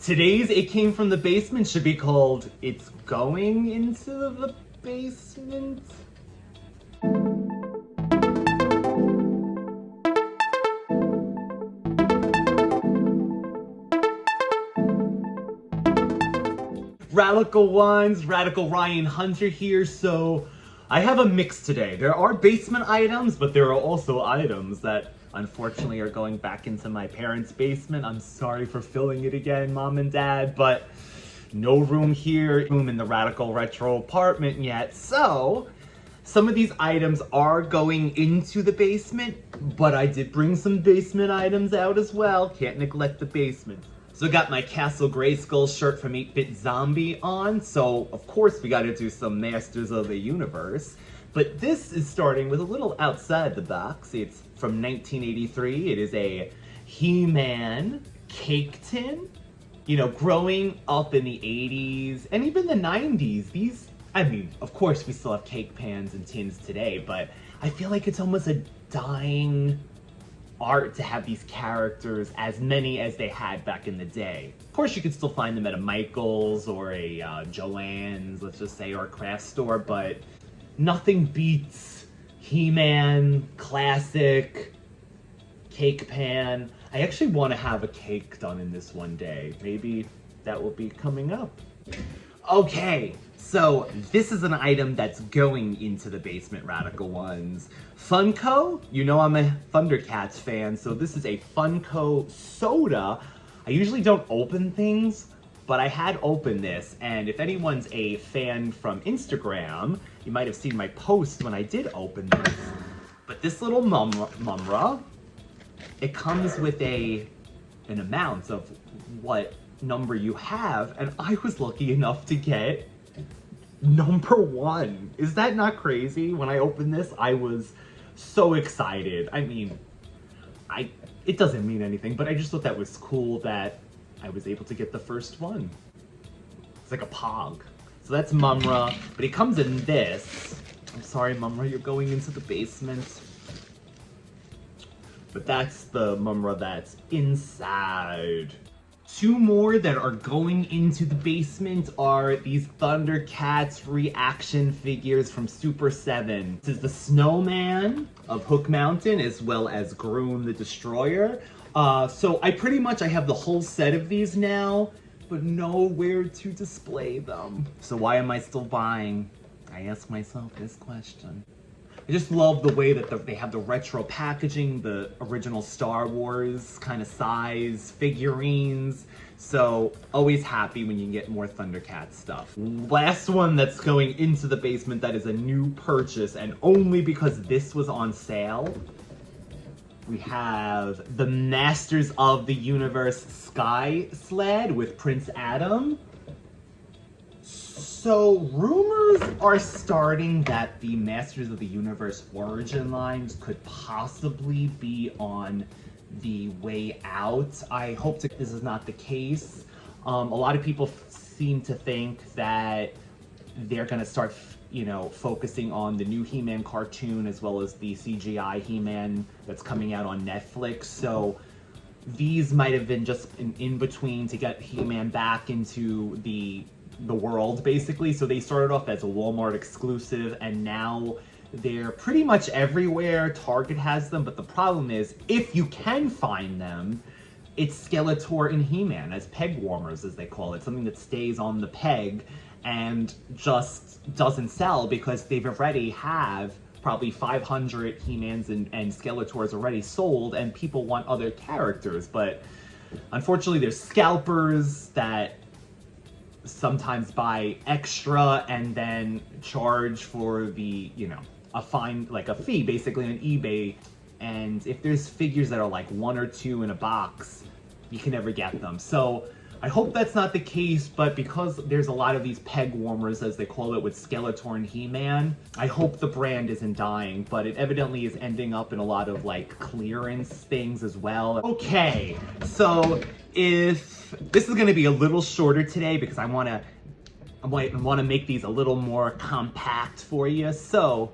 Today's It Came From the Basement should be called It's Going Into the Basement. Radical Ones, Radical Ryan Hunter here. So I have a mix today. There are basement items, but there are also items that unfortunately are going back into my parents' basement. I'm sorry for filling it again, Mom and Dad, but no room here, room in the Radical Retro apartment yet. So some of these items are going into the basement, but I did bring some basement items out as well. Can't neglect the basement. So I got my Castle Grayskull shirt from 8-Bit Zombie on, so of course we gotta do some Masters of the Universe. But this is starting with a little outside the box. It's from 1983. It is a He-Man cake tin. You know, growing up in the 80s and even the 90s, I mean, of course we still have cake pans and tins today, but I feel like it's almost a dying art to have these characters, as many as they had back in the day. Of course, you could still find them at a Michael's or a Joann's, let's just say, or a craft store, but nothing beats He-Man, classic, cake pan. I actually want to have a cake done in this one day. Maybe that will be coming up. Okay, so this is an item that's going into the basement, Radical Ones. Funko, you know I'm a ThunderCats fan, so this is a Funko soda. I usually don't open things, but I had opened this, and if anyone's a fan from Instagram, you might have seen my post when I did open this. But this little mumra, it comes with an amount of what number you have, and I was lucky enough to get number 1. Is that not crazy? When I opened this, I was so excited. I mean, it doesn't mean anything, but I just thought that was cool that I was able to get the first one. It's like a pog. So that's Mumra, but it comes in this. I'm sorry, Mumra, you're going into the basement. But that's the Mumra that's inside. 2 more that are going into the basement are these ThunderCats reaction figures from Super 7. This is the Snowman of Hook Mountain, as well as Groom the Destroyer. So I have the whole set of these now, but nowhere to display them. So why am I still buying? I ask myself this question. I just love the way that they have the retro packaging, the original Star Wars kind of size figurines. So always happy when you can get more ThunderCats stuff. Last one that's going into the basement that is a new purchase, and only because this was on sale. We have the Masters of the Universe Sky Sled with Prince Adam. So rumors are starting that the Masters of the Universe origin lines could possibly be on the way out. I hope this is not the case. A lot of people seem to think that they're gonna start, focusing on the new He-Man cartoon as well as the CGI He-Man that's coming out on Netflix. So these might have been just an in-between to get He-Man back into the world, basically. So they started off as a Walmart exclusive, and now they're pretty much everywhere. Target has them, but the problem is, if you can find them, it's Skeletor and He-Man as peg warmers, as they call it, something that stays on the peg and just doesn't sell because they've already have probably 500 He-Mans and Skeletors already sold, and people want other characters. But unfortunately, there's scalpers that sometimes buy extra and then charge for the, a fine, like a fee basically on eBay. And if there's figures that are like 1 or 2 in a box, you can never get them. So I hope that's not the case, but because there's a lot of these peg warmers, as they call it, with Skeletor and He-Man, I hope the brand isn't dying, but it evidently is ending up in a lot of like clearance things as well. Okay, so if this is gonna be a little shorter today because I wanna make these a little more compact for you. So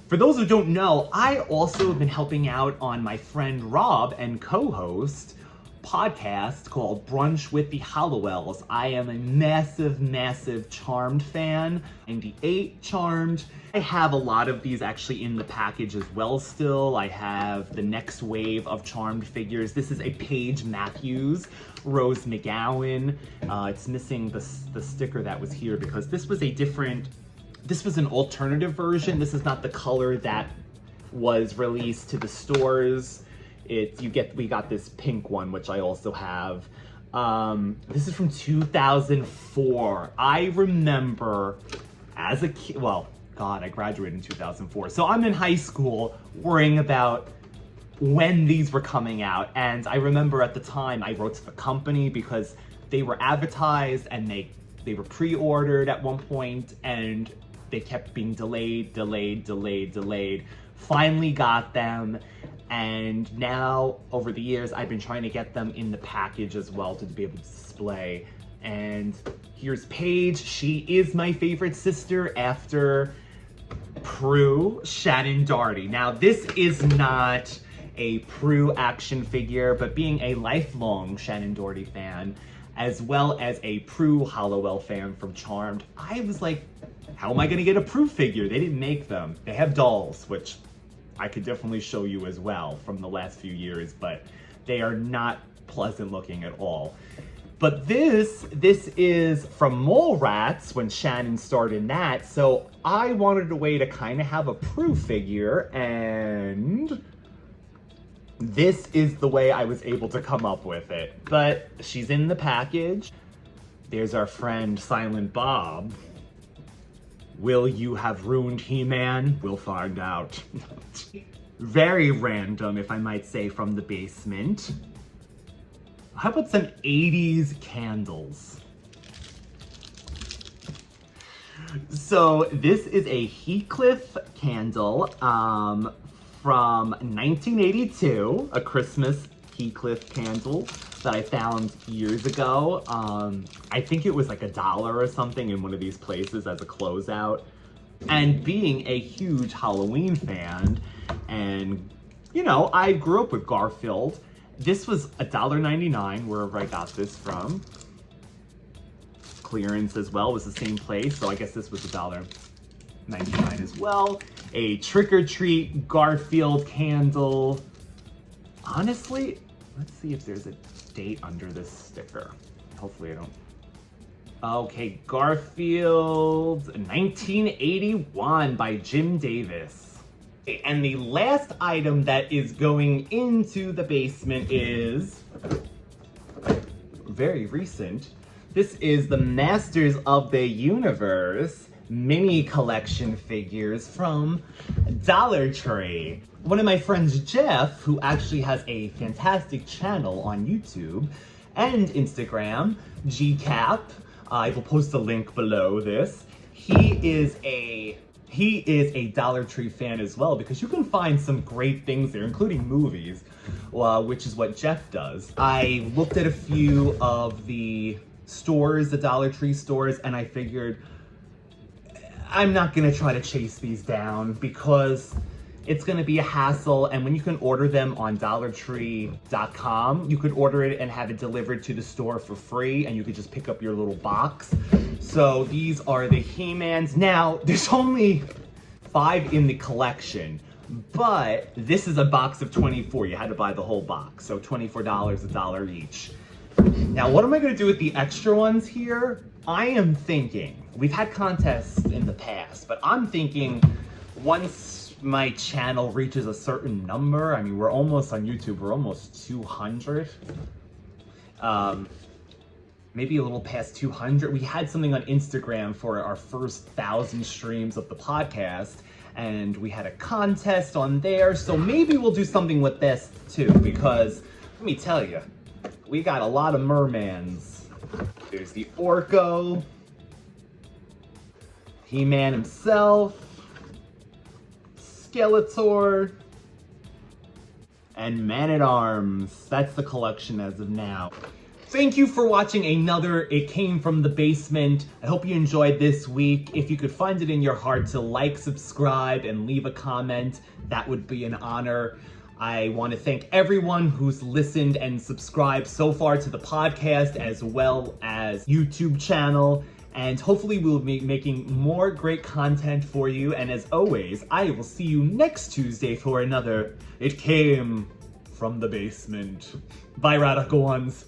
for those who don't know, I also have been helping out on my friend Rob and co-host podcast called Brunch with the Hallowells. I am a massive Charmed fan. 98 Charmed. I have a lot of these actually in the package as well still. I have the next wave of Charmed figures. This is a Paige Matthews, Rose McGowan. It's missing the sticker that was here because this was an alternative version. This is not the color that was released to the stores. We got this pink one, which I also have. This is from 2004. I remember as a kid, well, God, I graduated in 2004. So I'm in high school worrying about when these were coming out. And I remember at the time I wrote to the company because they were advertised and they were pre-ordered at one point and they kept being delayed. Finally got them. And now, over the years, I've been trying to get them in the package as well to be able to display. And here's Paige. She is my favorite sister after Prue, Shannon Doherty. Now, this is not a Prue action figure, but being a lifelong Shannon Doherty fan, as well as a Prue Hallowell fan from Charmed, I was like, how am I gonna get a Prue figure? They didn't make them. They have dolls, which I could definitely show you as well from the last few years, but they are not pleasant looking at all. But this is from Mallrats when Shannon starred in that, so I wanted a way to kind of have a Prue figure, and this is the way I was able to come up with it. But she's in the package. There's our friend Silent Bob. Will you have ruined He-Man? We'll find out. Very random, if I might say, from the basement. How about some 80s candles? So this is a Heathcliff candle from 1982, a Christmas Heathcliff candle that I found years ago. I think it was like $1 or something in one of these places as a closeout. And being a huge Halloween fan, and you know, I grew up with Garfield. This was $1.99 wherever I got this from. Clearance as well was the same place, so I guess this was $1.99 as well. A trick-or-treat Garfield candle. Honestly, let's see if there's a date under this sticker. Hopefully I don't. Okay, Garfield 1981 by Jim Davis. And the last item that is going into the basement is very recent. This is the Masters of the Universe mini collection figures from Dollar Tree. One of my friends, Jeff, who actually has a fantastic channel on YouTube and Instagram, GCap, I will post a link below this. He is a Dollar Tree fan as well, because you can find some great things there, including movies, which is what Jeff does. I looked at a few of the stores, the Dollar Tree stores, and I figured I'm not gonna try to chase these down because it's gonna be a hassle, and when you can order them on DollarTree.com, you could order it and have it delivered to the store for free, and you could just pick up your little box. So these are the He-Mans. Now, there's only 5 in the collection, but this is a box of 24. You had to buy the whole box, so $24, $1 each. Now, what am I gonna do with the extra ones here? I am thinking, we've had contests in the past, but I'm thinking once my channel reaches a certain number, I mean, we're almost on YouTube, we're almost 200. Maybe a little past 200. We had something on Instagram for our first 1,000 streams of the podcast, and we had a contest on there, so maybe we'll do something with this too, because let me tell you, we got a lot of mermans. There's the Orko, He-Man himself, Skeletor, and Man-at-Arms. That's the collection as of now. Thank you for watching another It Came From the Basement. I hope you enjoyed this week. If you could find it in your heart to like, subscribe, and leave a comment, that would be an honor. I want to thank everyone who's listened and subscribed so far to the podcast as well as YouTube channel. And hopefully we'll be making more great content for you. And as always, I will see you next Tuesday for another It Came from the Basement. Bye, Radical Ones.